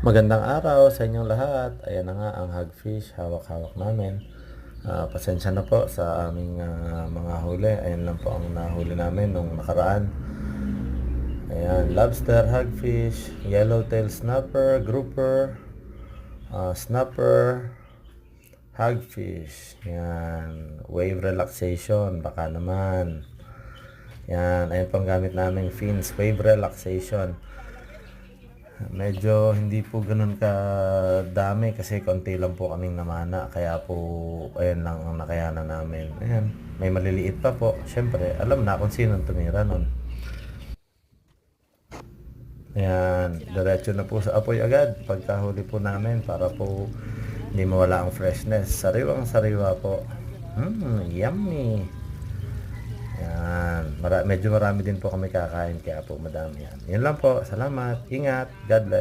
Magandang araw sa inyong lahat. Ayan na nga ang hagfish, hawak-hawak namin. Pasensya na po sa aming mga huli. Ayan lang po ang nahuli namin nung nakaraan. Ayan, lobster, hagfish, yellowtail snapper, grouper, snapper, hagfish. Ayan, wave relaxation, baka naman. Ayan, ayan po ang gamit namin fins, wave relaxation. Medyo hindi po ganun ka dami kasi konti lang po kaming namana, kaya po ayan lang ang nakayanan namin. Ayan, may maliliit pa po. Syempre, alam na kung sino tumira nun. Ayan, diretso na po sa apoy agad pagkahuli po namin para po hindi mawala ang freshness. Sariwang sariwa po. Yummy. Yan. Medyo marami din po kami kakain kaya po madami yan. Yun lang po. Salamat. Ingat. God bless.